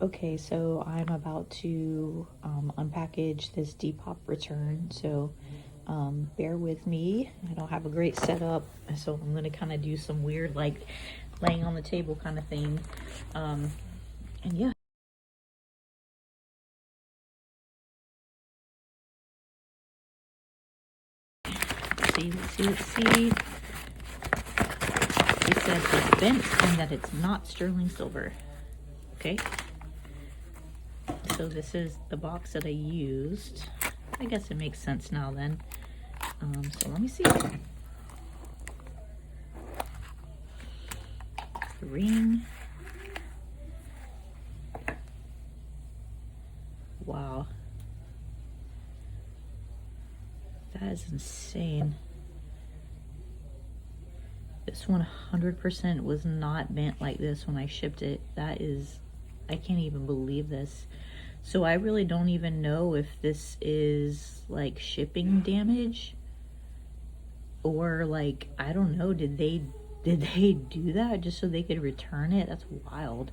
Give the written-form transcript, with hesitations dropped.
Okay, so I'm about to unpackage this Depop return, so bear with me. I don't have a great setup, so I'm gonna kind of do some weird, like, laying on the table kind of thing. And yeah. Let's see. It says it's bent and that it's not sterling silver. Okay. So this is the box that I used. I guess it makes sense now then. So let me see. The ring. Wow. That is insane. This 100% was not bent like this when I shipped it. That is, I can't even believe this. So I really don't even know if this is like shipping damage or like, I don't know, did they do that just so they could return it? That's wild.